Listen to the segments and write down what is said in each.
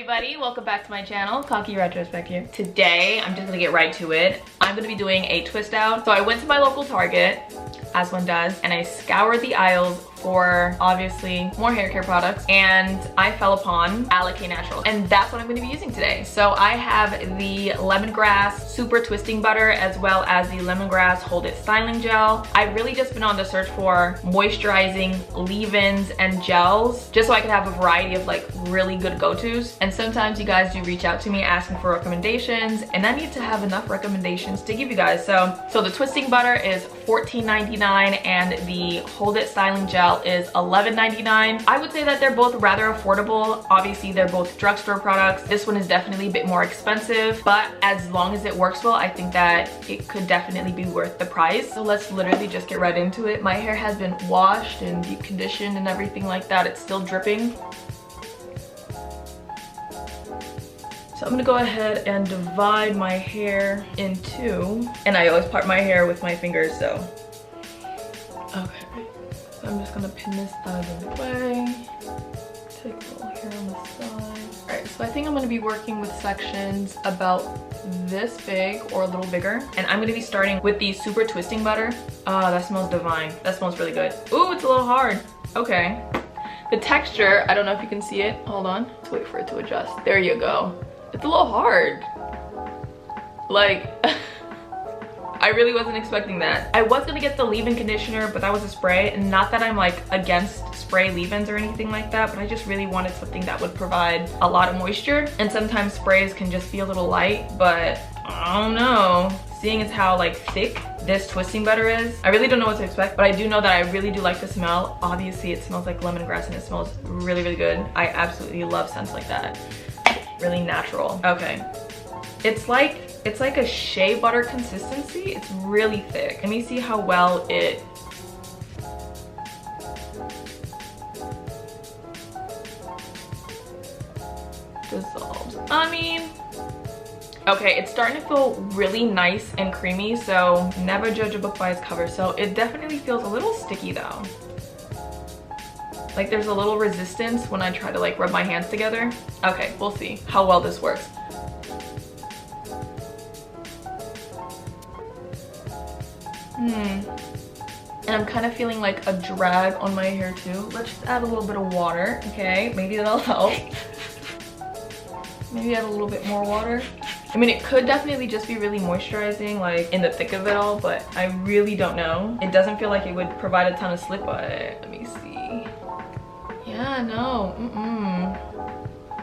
everybody, welcome back to my channel, CockyRetrospect here. Today, I'm just gonna get right to it. I'm gonna be doing a twist out. So I went to my local Target, as one does, and I scoured the aisles for obviously more hair care products, and I fell upon Alikay Natural, and that's what I'm gonna be using today. So I have the Lemongrass Super Twisting Butter as well as the Lemongrass Hold It Styling Gel. I've really just been on the search for moisturizing leave-ins and gels just so I can have a variety of like really good go-tos. And sometimes you guys do reach out to me asking for recommendations, and I need to have enough recommendations to give you guys. So the twisting butter is $14.99 and the Hold It Styling Gel is $11.99. I would say that they're both rather affordable. Obviously, they're both drugstore products. This one is definitely a bit more expensive, but as long as it works well, I think that it could definitely be worth the price. So let's literally just get right into it. My hair has been washed and deep conditioned and everything like that. It's still dripping. So I'm gonna go ahead and divide my hair in two. And I always part my hair with my fingers, so. Okay. So I'm just gonna pin this out of the way. Take a little hair on the side. Alright, so I think I'm gonna be working with sections about this big or a little bigger. And I'm gonna be starting with the Super Twisting Butter. Oh, that smells divine. That smells really good. Ooh, it's a little hard. Okay. The texture, I don't know if you can see it. Hold on. Let's wait for it to adjust. There you go. It's a little hard. Like, I really wasn't expecting that. I was gonna get the leave-in conditioner, but that was a spray. And not that I'm like against spray leave-ins or anything like that, but I just really wanted something that would provide a lot of moisture. And sometimes sprays can just be a little light, but I don't know. Seeing as how like thick this twisting butter is, I really don't know what to expect, but I do know that I really do like the smell. Obviously, it smells like lemongrass and it smells really, really good. I absolutely love scents like that. Really natural. Okay. It's like a shea butter consistency. It's really thick. Let me see how well it dissolves. I mean, okay, it's starting to feel really nice and creamy, so never judge a book by its cover. So it definitely feels a little sticky though. Like there's a little resistance when I try to like rub my hands together. Okay, we'll see how well this works. And I'm kind of feeling like a drag on my hair too. Let's just add a little bit of water, okay? Maybe that'll help. Maybe add a little bit more water. I mean, it could definitely just be really moisturizing, like in the thick of it all, but I really don't know. It doesn't feel like it would provide a ton of slip, but let me see. Yeah, no,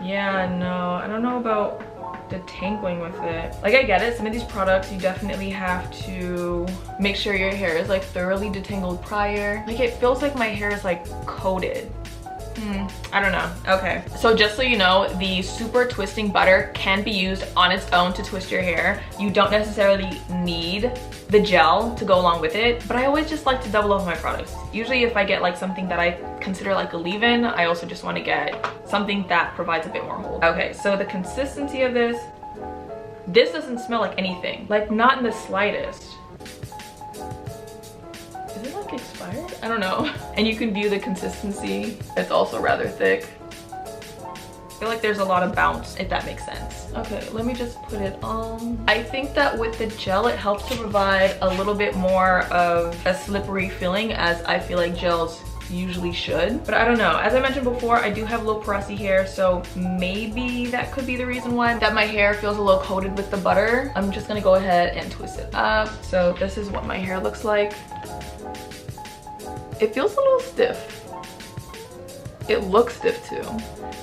Yeah, no, I don't know about detangling with it. Like, I get it, some of these products you definitely have to make sure your hair is like thoroughly detangled prior. Like, it feels like my hair is like coated. I don't know. Okay, so just so you know, the Super Twisting Butter can be used on its own to twist your hair. You don't necessarily need the gel to go along with it, but I always just like to double up my products. Usually if I get like something that I consider like a leave-in, I also just want to get something that provides a bit more hold. Okay, so the consistency of this doesn't smell like anything, like not in the slightest. Is it like expired? I don't know. And you can view the consistency. It's also rather thick. I feel like there's a lot of bounce, if that makes sense. Okay, let me just put it on. I think that with the gel, it helps to provide a little bit more of a slippery feeling, as I feel like gels usually should. But I don't know. As I mentioned before, I do have low porosity hair, so maybe that could be the reason why that my hair feels a little coated with the butter. I'm just gonna go ahead and twist it up. So this is what my hair looks like. It feels a little stiff. It looks stiff too.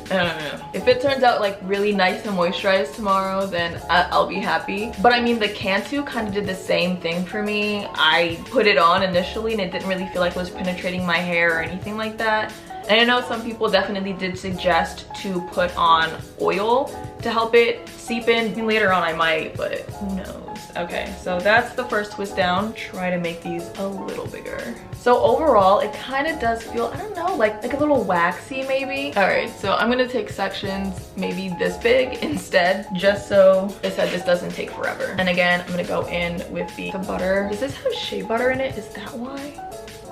I don't know. If it turns out like really nice and moisturized tomorrow, then I'll be happy. But I mean, the Cantu kind of did the same thing for me. I put it on initially and it didn't really feel like it was penetrating my hair or anything like that. And I know some people definitely did suggest to put on oil to help it seep in. I mean, later on I might, but who knows. Okay, so that's the first twist down. Try to make these a little bigger. So overall, it kind of does feel, I don't know, like a little waxy maybe. All right, so I'm gonna take sections maybe this big instead, just so I said this doesn't take forever. And again, I'm gonna go in with the butter. Does this have shea butter in it? Is that why?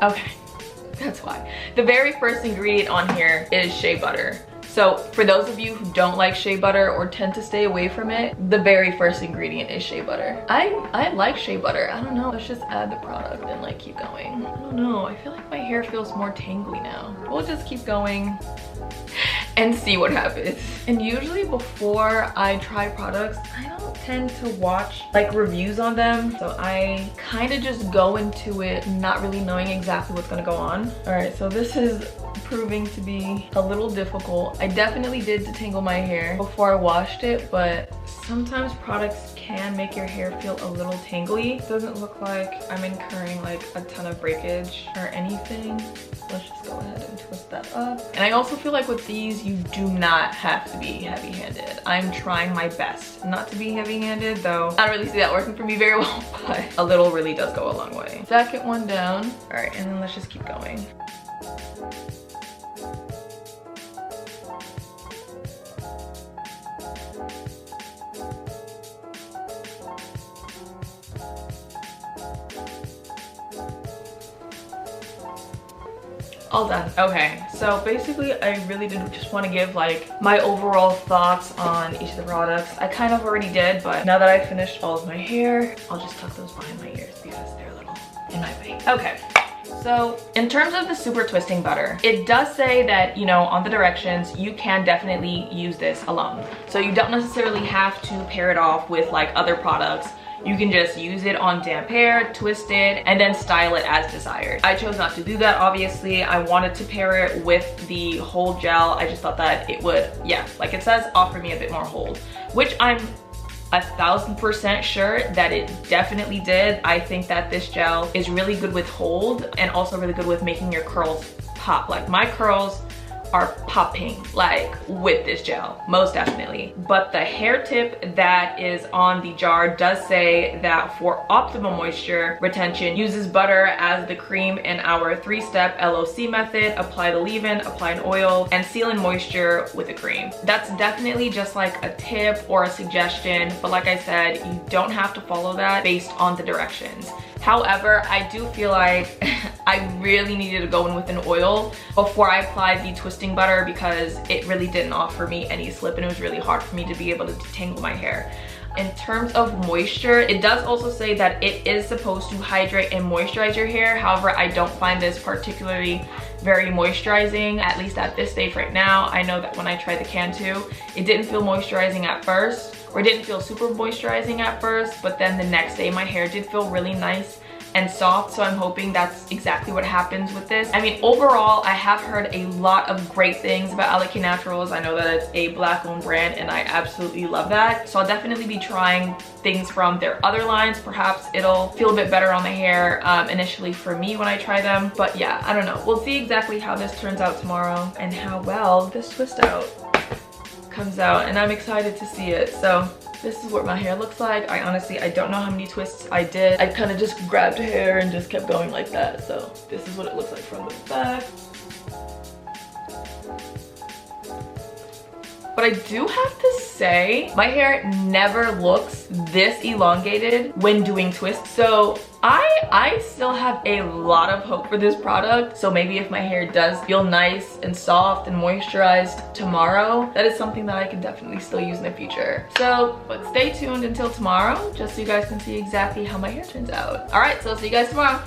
Okay. That's why. The very first ingredient on here is shea butter. So for those of you who don't like shea butter or tend to stay away from it, the very first ingredient is shea butter. I like shea butter. I don't know. Let's just add the product and like keep going. I don't know. I feel like my hair feels more tangly now. We'll just keep going and see what happens. And usually before I try products, I don't tend to watch like reviews on them. So I kind of just go into it not really knowing exactly what's gonna go on. All right, so this is proving to be a little difficult. I definitely did detangle my hair before I washed it, but sometimes products can make your hair feel a little tangly. It doesn't look like I'm incurring like a ton of breakage or anything. Let's just go ahead and twist that up. And I also feel like with these, you do not have to be heavy-handed. I'm trying my best not to be heavy-handed, though I don't really see that working for me very well, but a little really does go a long way. Second one down. All right, and then let's just keep going. All done. Okay, so basically I really did just want to give like my overall thoughts on each of the products. I kind of already did, but now that I finished all of my hair, I'll just tuck those behind my ears because they're a little in my way. Okay. So in terms of the super twisting butter, it does say that, you know, on the directions, you can definitely use this alone. So you don't necessarily have to pair it off with like other products. You can just use it on damp hair, twist it, and then style it as desired. I chose not to do that, obviously. I wanted to pair it with the hold gel. I just thought that it would, yeah, like it says, offer me a bit more hold, which I'm 1000% sure that it definitely did. I think that this gel is really good with hold and also really good with making your curls pop. Like my curls are popping like with this gel, most definitely. But the hair tip that is on the jar does say that for optimal moisture retention, uses butter as the cream in our 3-step LOC method. Apply the leave-in, apply an oil, and seal in moisture with a cream. That's definitely just like a tip or a suggestion, but like I said, you don't have to follow that based on the directions. However, I do feel like I really needed to go in with an oil before I applied the twisting butter because it really didn't offer me any slip and it was really hard for me to be able to detangle my hair. In terms of moisture, it does also say that it is supposed to hydrate and moisturize your hair. However, I don't find this particularly very moisturizing, at least at this stage right now. I know that when I tried the can too, it didn't feel moisturizing at first, or it didn't feel super moisturizing at first, but then the next day my hair did feel really nice and soft, so I'm hoping that's exactly what happens with this. I mean, overall, I have heard a lot of great things about Alikay Naturals. I know that it's a Black-owned brand and I absolutely love that. So I'll definitely be trying things from their other lines. Perhaps it'll feel a bit better on the hair initially for me when I try them. But yeah, I don't know. We'll see exactly how this turns out tomorrow and how well this twist out comes out, and I'm excited to see it. So this is what my hair looks like. I honestly don't know how many twists I did. I kind of just grabbed hair and just kept going like that. So this is what it looks like from the back. But I do have to say, my hair never looks this elongated when doing twists. So I still have a lot of hope for this product. So maybe if my hair does feel nice and soft and moisturized tomorrow, that is something that I can definitely still use in the future. So, but stay tuned until tomorrow, just so you guys can see exactly how my hair turns out. All right, so I'll see you guys tomorrow.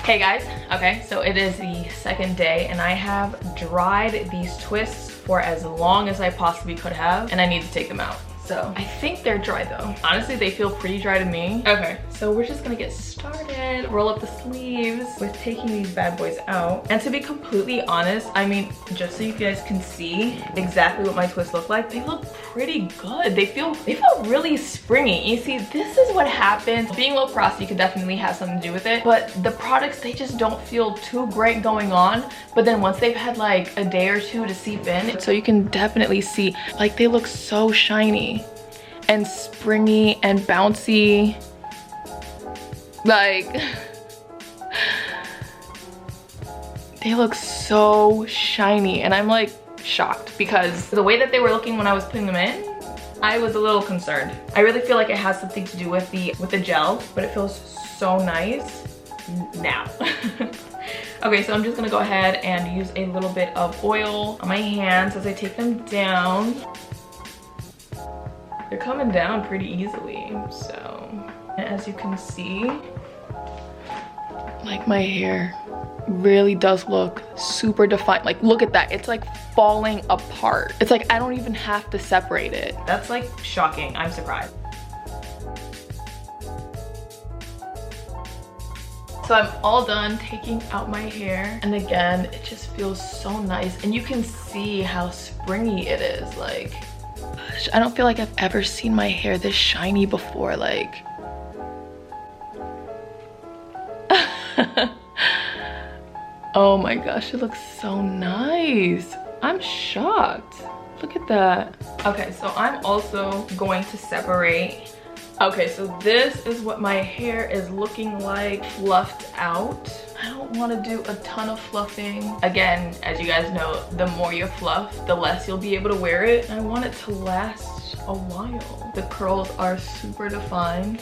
Hey guys, okay, so it is the second day and I have dried these twists for as long as I possibly could have, and I need to take them out. So I think they're dry though. Honestly, they feel pretty dry to me. Okay, so we're just gonna get started. Roll up the sleeves with taking these bad boys out. And to be completely honest, I mean, just so you guys can see exactly what my twists look like, they look pretty good. They feel really springy. You see, this is what happens. Being low porosity could definitely have something to do with it, but the products, they just don't feel too great going on. But then once they've had like a day or two to seep in, so you can definitely see, like, they look so shiny and springy and bouncy. Like, they look so shiny, and I'm like shocked because the way that they were looking when I was putting them in, I was a little concerned. I really feel like it has something to do with the gel, but it feels so nice now. Okay, so I'm just gonna go ahead and use a little bit of oil on my hands as I take them down. They're coming down pretty easily, so. And as you can see, like my hair really does look super defined. Like look at that, it's like falling apart. It's like I don't even have to separate it. That's like shocking, I'm surprised. So I'm all done taking out my hair, and again, it just feels so nice, and you can see how springy it is. Like, gosh, I don't feel like I've ever seen my hair this shiny before. Like, oh my gosh, it looks so nice. I'm shocked. Look at that. Okay, so I'm also going to separate. Okay, so this is what my hair is looking like fluffed out. I don't want to do a ton of fluffing. Again, as you guys know, the more you fluff, the less you'll be able to wear it. And I want it to last a while. The curls are super defined.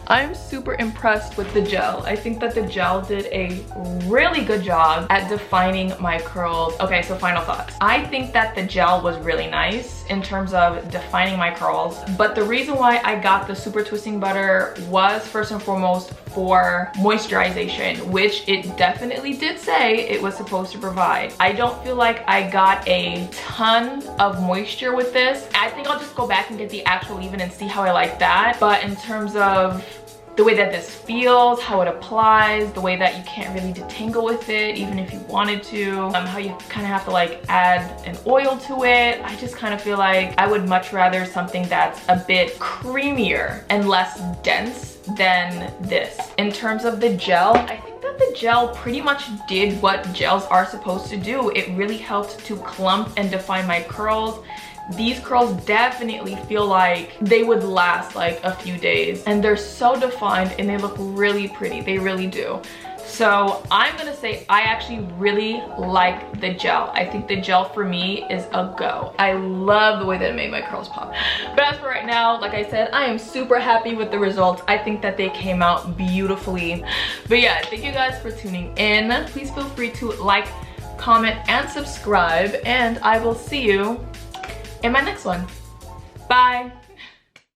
I'm super impressed with the gel. I think that the gel did a really good job at defining my curls. Okay, so final thoughts. I think that the gel was really nice in terms of defining my curls, but the reason why I got the super twisting butter was first and foremost for moisturization, which it definitely did say it was supposed to provide. I don't feel like I got a ton of moisture with this. I think I'll just go back and get the actual leave-in and see how I like that. But in terms of the way that this feels, how it applies, the way that you can't really detangle with it even if you wanted to, how you kind of have to like add an oil to it. I just kind of feel like I would much rather something that's a bit creamier and less dense than this. In terms of the gel, I think that the gel pretty much did what gels are supposed to do. It really helped to clump and define my curls. These curls definitely feel like they would last like a few days, and they're so defined and they look really pretty. They really do. So I'm gonna say I actually really like the gel. I think the gel for me is a go. I love the way that it made my curls pop. But as for right now, like I said, I am super happy with the results. I think that they came out beautifully. But yeah, thank you guys for tuning in. Please feel free to like, comment, and subscribe, and I will see you in my next one. Bye.